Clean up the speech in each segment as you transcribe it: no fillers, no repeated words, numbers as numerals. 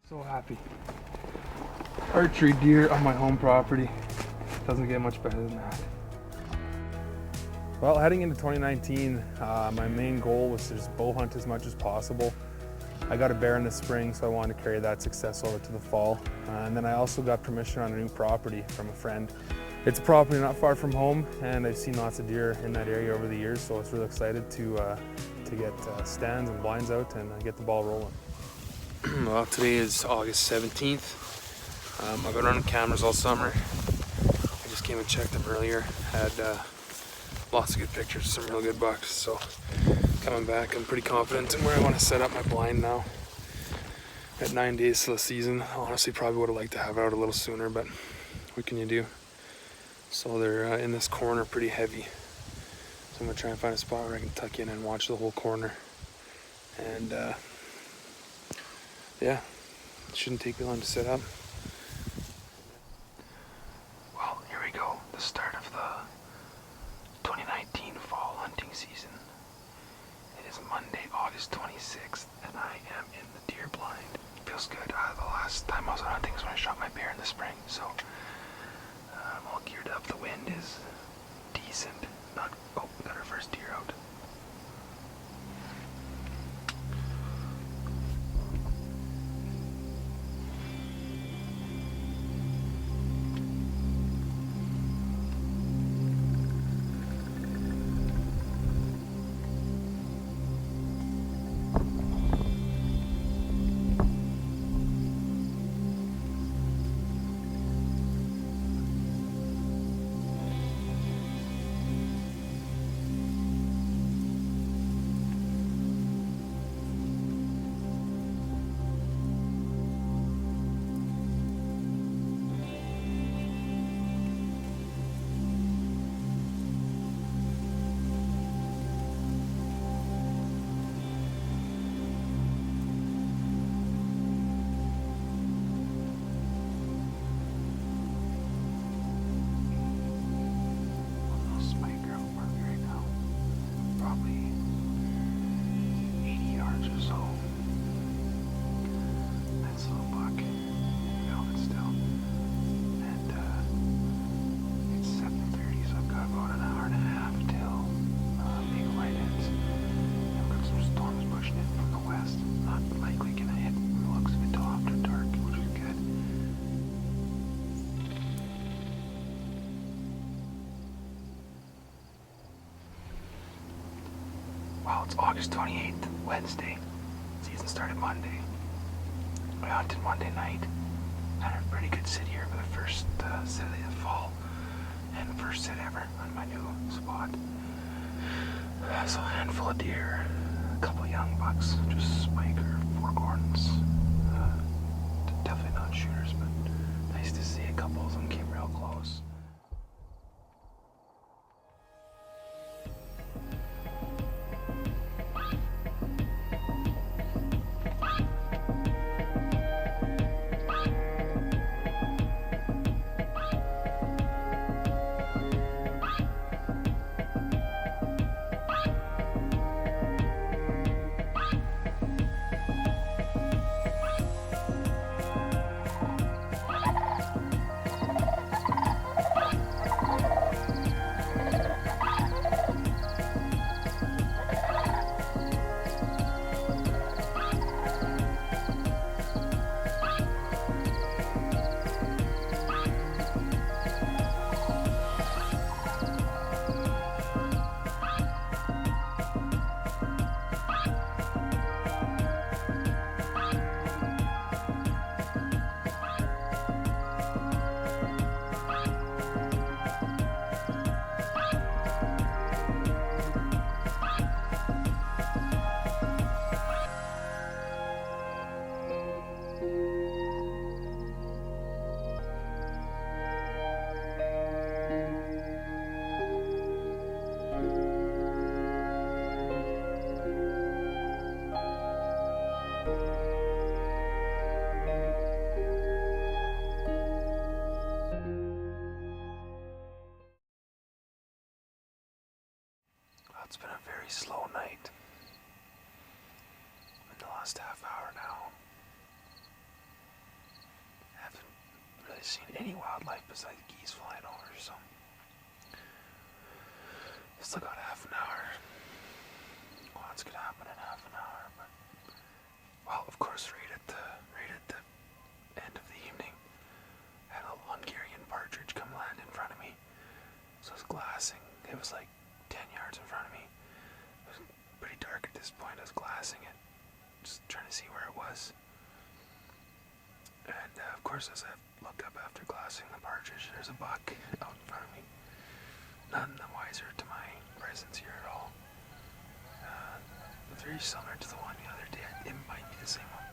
So happy. Archery deer on my home property. Doesn't get much better than that. Well, heading into 2019, my main goal was to just bow hunt as much as possible. I got a bear in the spring, so I wanted to carry that success over to the fall. And then I also got permission on a new property from a friend. It's a property not far from home, and I've seen lots of deer in that area over the years, so I was really excited to get stands and blinds out and get the ball rolling. Well, today is August 17th. I've been running cameras all summer. I just came and checked them earlier. Had lots of good pictures, some real good bucks. So coming back, I'm pretty confident in where I want to set up my blind now. At 9 days to the season, honestly probably would have liked to have it out a little sooner, but what can you do? So they're in this corner pretty heavy. So I'm gonna try and find a spot where I can tuck in and watch the whole corner. And yeah, it shouldn't take me long to set up. Well, here we go, the start of the 2019 fall hunting season. It is Monday, August 26th, and I am in the deer blind. It feels good. The last time I was out hunting was when I shot my bear in the spring, so I'm all geared up. The wind is decent. Oh, we got our first deer out. Well, it's August 28th, Wednesday. Season started Monday. I hunted Monday night. Had a pretty good sit here for the first sit of the fall. And first sit ever on my new spot. So a handful of deer, a couple of young bucks, just spike or four-corns. Definitely not shooters, but nice to see a couple of them came real close. It's been a very slow night. In the last half hour now. seen any wildlife besides geese flying over, so still got half an hour. Lots could happen in half an hour, but well, of course, right at the end of the evening, I had a Hungarian partridge come land in front of me. So I was glassing. It was like 10 yards in front of me. It was pretty dark at this point. I was glassing it, just trying to see where it was. And of course, as I looked up after glassing the partridge, there's a buck out in front of me. None the wiser to my presence here at all. Very similar to the one the other day. It might be the same one.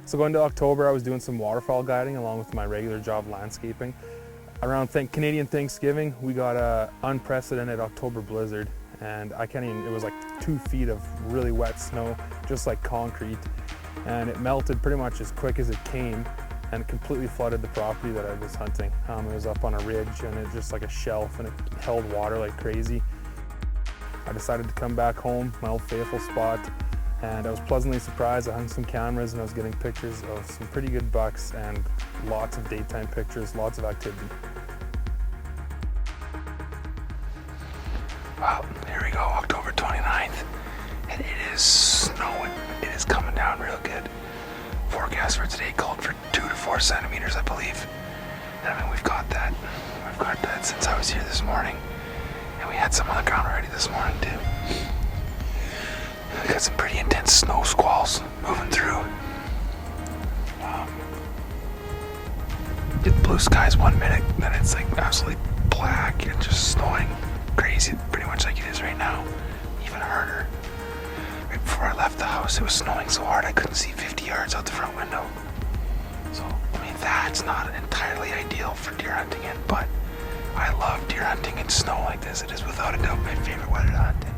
So going to October, I was doing some waterfowl guiding along with my regular job landscaping. Around Canadian Thanksgiving, we got a unprecedented October blizzard, and I can't even, it was like 2 feet of really wet snow, just like concrete. And it melted pretty much as quick as it came, and it completely flooded the property that I was hunting. It was up on a ridge, and it just like a shelf, and it held water like crazy. I decided to come back home, my old faithful spot, and I was pleasantly surprised. I hung some cameras and I was getting pictures of some pretty good bucks and lots of daytime pictures, lots of activity. Well, here we go, October 29th, and it is snowing. It is coming down real good. Forecast for today called for 2 to 4 centimeters, I believe. And I mean, we've got that. We've got that since I was here this morning. And we had some on the ground already this morning, too. We got some pretty intense snow squalls moving through. Get blue skies 1 minute, then it's like absolutely black and just snowing crazy, pretty much like it is right now. Even harder. Right before I left the house, it was snowing so hard I couldn't see 50 yards out the front window. So, I mean, that's not entirely ideal for deer hunting in, but I love deer hunting in snow like this. It is without a doubt my favorite weather to hunt in.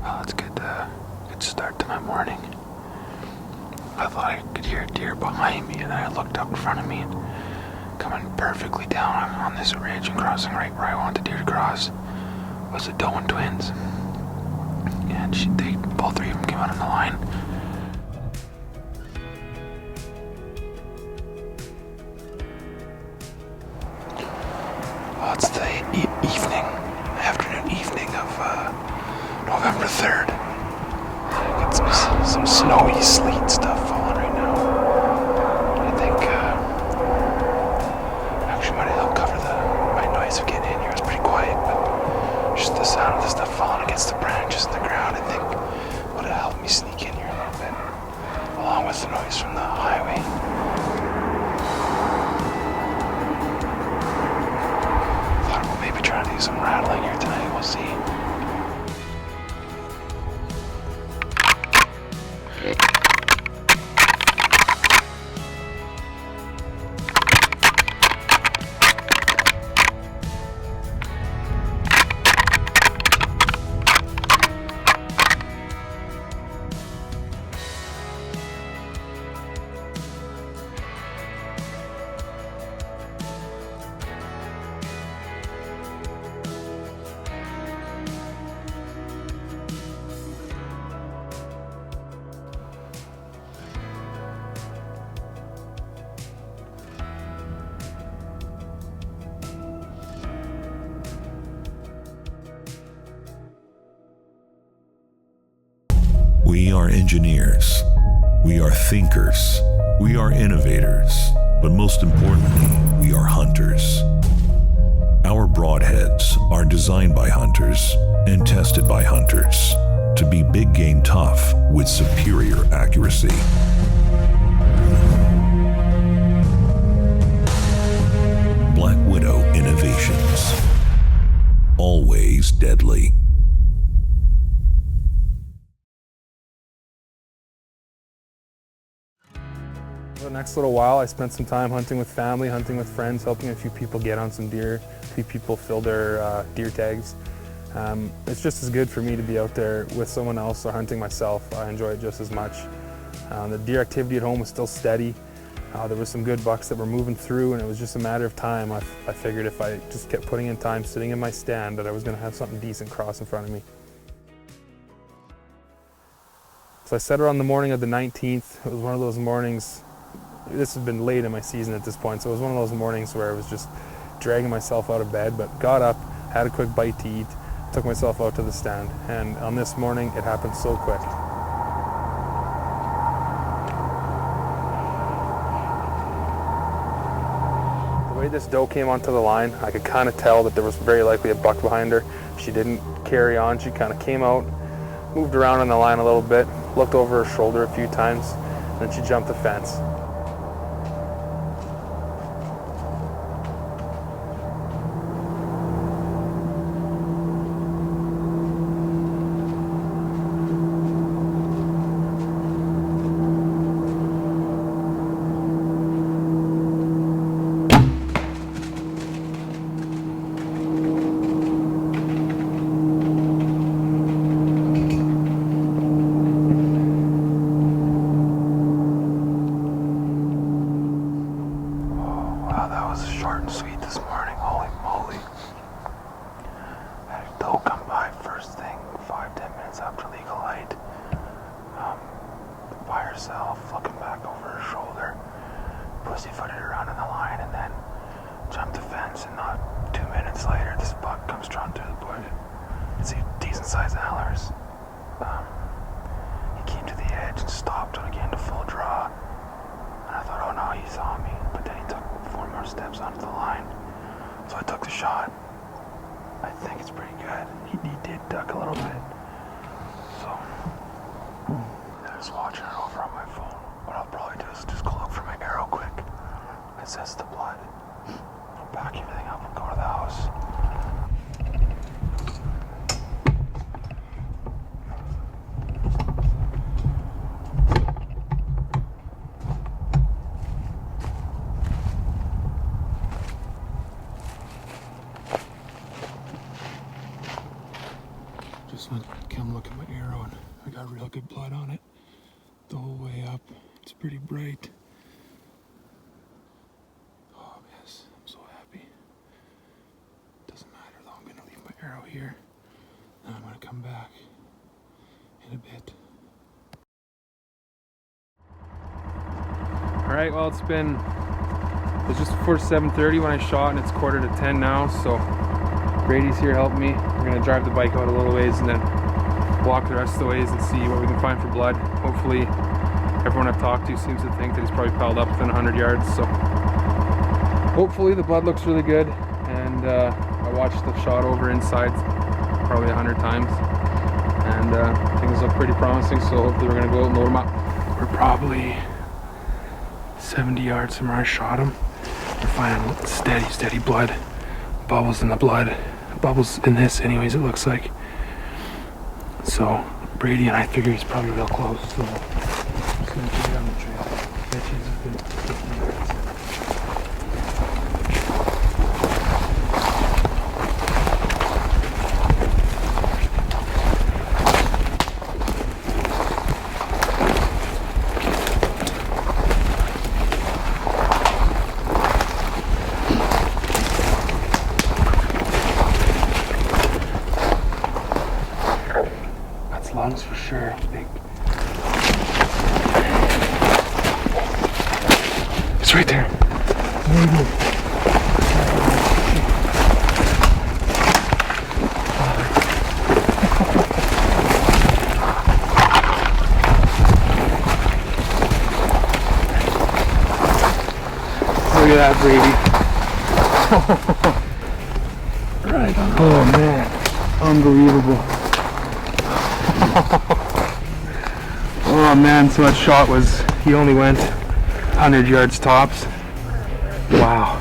Well, it's good start to my morning. I thought I could hear a deer behind me, and then I looked up in front of me, and coming perfectly down on this ridge and crossing right where I want the deer to cross was the Doan twins. And both 3 of them came out on the line. Well, it's the afternoon evening of November 3rd. Got some snowy sleet stuff falling right now. I think actually might help cover my noise of getting in here. It's pretty quiet, but just the sound of the stuff falling against the branches in the ground, I think would have helped me sneak in here a little bit, along with the noise from the highway. Thought we'll maybe try to do some rattling here tonight. We'll see. We are engineers. We are thinkers. We are innovators. But most importantly, we are hunters. Our broadheads are designed by hunters and tested by hunters to be big game tough with superior accuracy. Black Widow Innovations. Always deadly. For the next little while, I spent some time hunting with family, hunting with friends, helping a few people get on some deer, a few people fill their deer tags. It's just as good for me to be out there with someone else or hunting myself. I enjoy it just as much. The deer activity at home was still steady. There were some good bucks that were moving through, and it was just a matter of time. I figured if I just kept putting in time sitting in my stand that I was going to have something decent cross in front of me. So I set her on the morning of the 19th. It was one of those mornings. This has been late in my season at this point, so it was one of those mornings where I was just dragging myself out of bed, but got up, had a quick bite to eat, took myself out to the stand, and on this morning it happened so quick. The way this doe came onto the line, I could kind of tell that there was very likely a buck behind her. She didn't carry on, she kind of came out, moved around on the line a little bit, looked over her shoulder a few times, and then she jumped the fence. Short and sweet this morning, holy moly. Had a doe come by first thing, 5-10 minutes after legal height. By herself, looking back over her shoulder, pussyfooted around in the line and then jumped the fence, and not 2 minutes later this buck comes strung through the bush. It's a decent sized antlers. He came to the edge and stopped when I came to full draw. And I thought, oh no, he saw me, but then he took 4 more steps onto the line. So I took the shot. I think it's pretty good. He did duck a little bit. So I was watching it over on my phone. What I'll probably do is just go look for my arrow quick. Assess the blood. I'll pack everything up and go to the house. Just went to come look at my arrow, and I got real good blood on it the whole way up. It's pretty bright. Oh yes, I'm so happy. Doesn't matter though, I'm gonna leave my arrow here and I'm gonna come back in a bit. Alright, well it's just before 7:30 when I shot, and it's 9:45 now, so Brady's here helping me. We're gonna drive the bike out a little ways and then walk the rest of the ways and see what we can find for blood. Hopefully, everyone I've talked to seems to think that he's probably piled up within 100 yards, so hopefully the blood looks really good. And I watched the shot over inside probably 100 times, and things look pretty promising, so hopefully we're gonna go out and load them up. We're probably 70 yards from where I shot him. We're finding steady blood, bubbles in the blood. Bubbles in this anyways, it looks like. So Brady and I figure he's probably real close, so just gonna get on the trail. Bet he's a good 50 yards. Lungs for sure, big. It's right there. that, Brady. Right on. Oh man, unbelievable. Oh man, so that shot was, he only went 100 yards tops. Wow.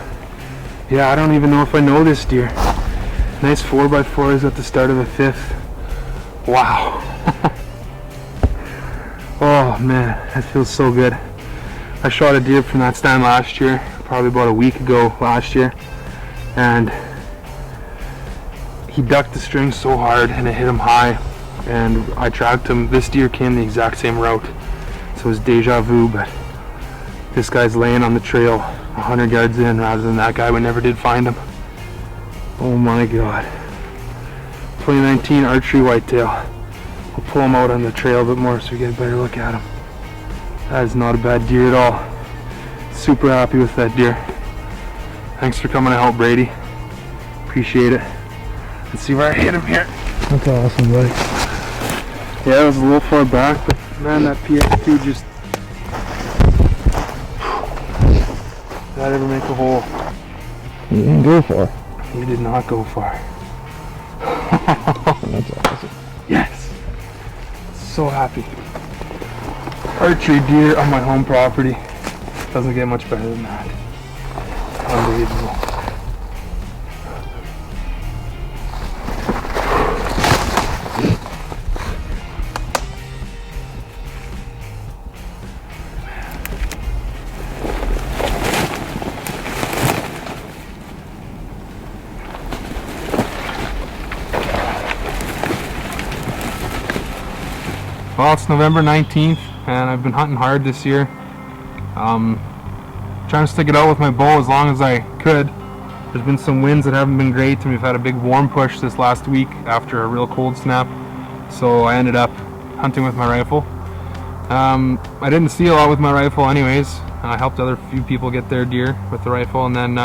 Yeah, I don't even know if I know this deer. Nice 4x4s at the start of the 5th. Wow. Oh man, that feels so good. I shot a deer from that stand last year, probably about a week ago last year, and he ducked the string so hard and it hit him high, and I tracked him. This deer came the exact same route, so it was deja vu, but this guy's laying on the trail 100 yards in rather than that guy. We never did find him. Oh my god. 2019 archery whitetail. We'll pull him out on the trail a bit more so we get a better look at him. That is not a bad deer at all. Super happy with that deer. Thanks for coming to help, Brady. Appreciate it. Let's see where I hit him here. That's awesome, buddy. Yeah, it was a little far back, but man, that PX2 just... Did that ever make a hole? You didn't go far. He did not go far. That's awesome. Yes! So happy. Archery deer on my home property. Doesn't get much better than that. Unbelievable. Well, it's November 19th and I've been hunting hard this year. Trying to stick it out with my bow as long as I could. There's been some winds that haven't been great, and we've had a big warm push this last week after a real cold snap. So I ended up hunting with my rifle. I didn't see a lot with my rifle anyways. I helped other few people get their deer with the rifle, and then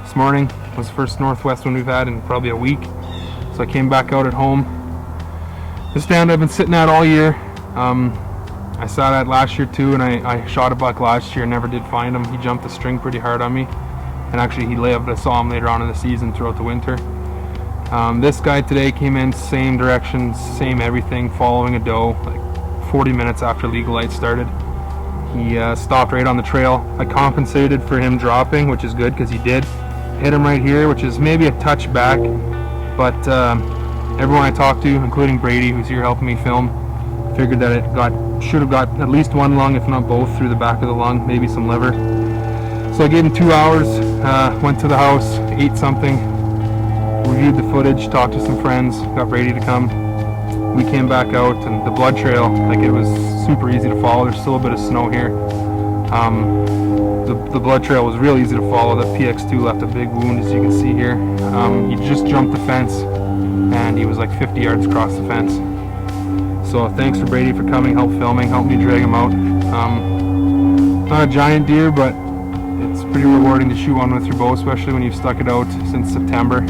this morning was the first northwest wind we've had in probably a week. So I came back out at home. This stand I've been sitting at all year. I sat at last year too, and I shot a buck last year and never did find him. He jumped the string pretty hard on me, and actually he lived. I saw him later on in the season throughout the winter. This guy today came in same direction, same everything, following a doe, like 40 minutes after legal light started. He stopped right on the trail. I compensated for him dropping, which is good because he did. Hit him right here, which is maybe a touch back, but everyone I talked to, including Brady, who's here helping me film, figured that it should have got at least one lung, if not both, through the back of the lung, maybe some liver. So I gave him 2 hours, went to the house, ate something, reviewed the footage, talked to some friends, got Brady to come. We came back out, and the blood trail, like, it was super easy to follow. There's still a bit of snow here. The blood trail was real easy to follow. The PX2 left a big wound, as you can see here. He just jumped the fence, and he was like 50 yards across the fence. So thanks for Brady for coming, help filming, help me drag him out. Not a giant deer, but it's pretty rewarding to shoot one with your bow, especially when you've stuck it out since September.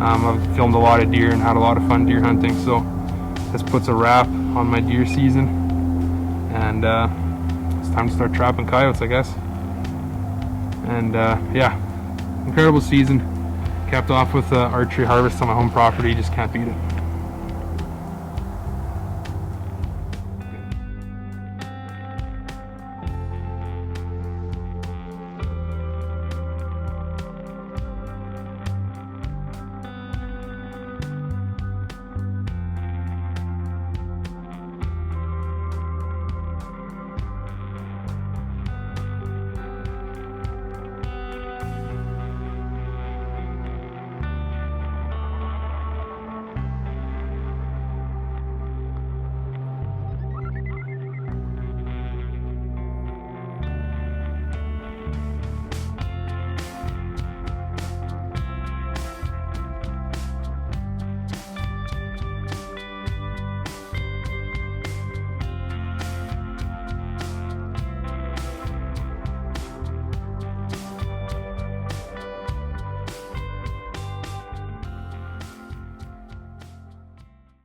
I've filmed a lot of deer and had a lot of fun deer hunting, so this puts a wrap on my deer season, and it's time to start trapping coyotes, I guess. And yeah, incredible season. Capped off with archery harvest on my home property. Just can't beat it.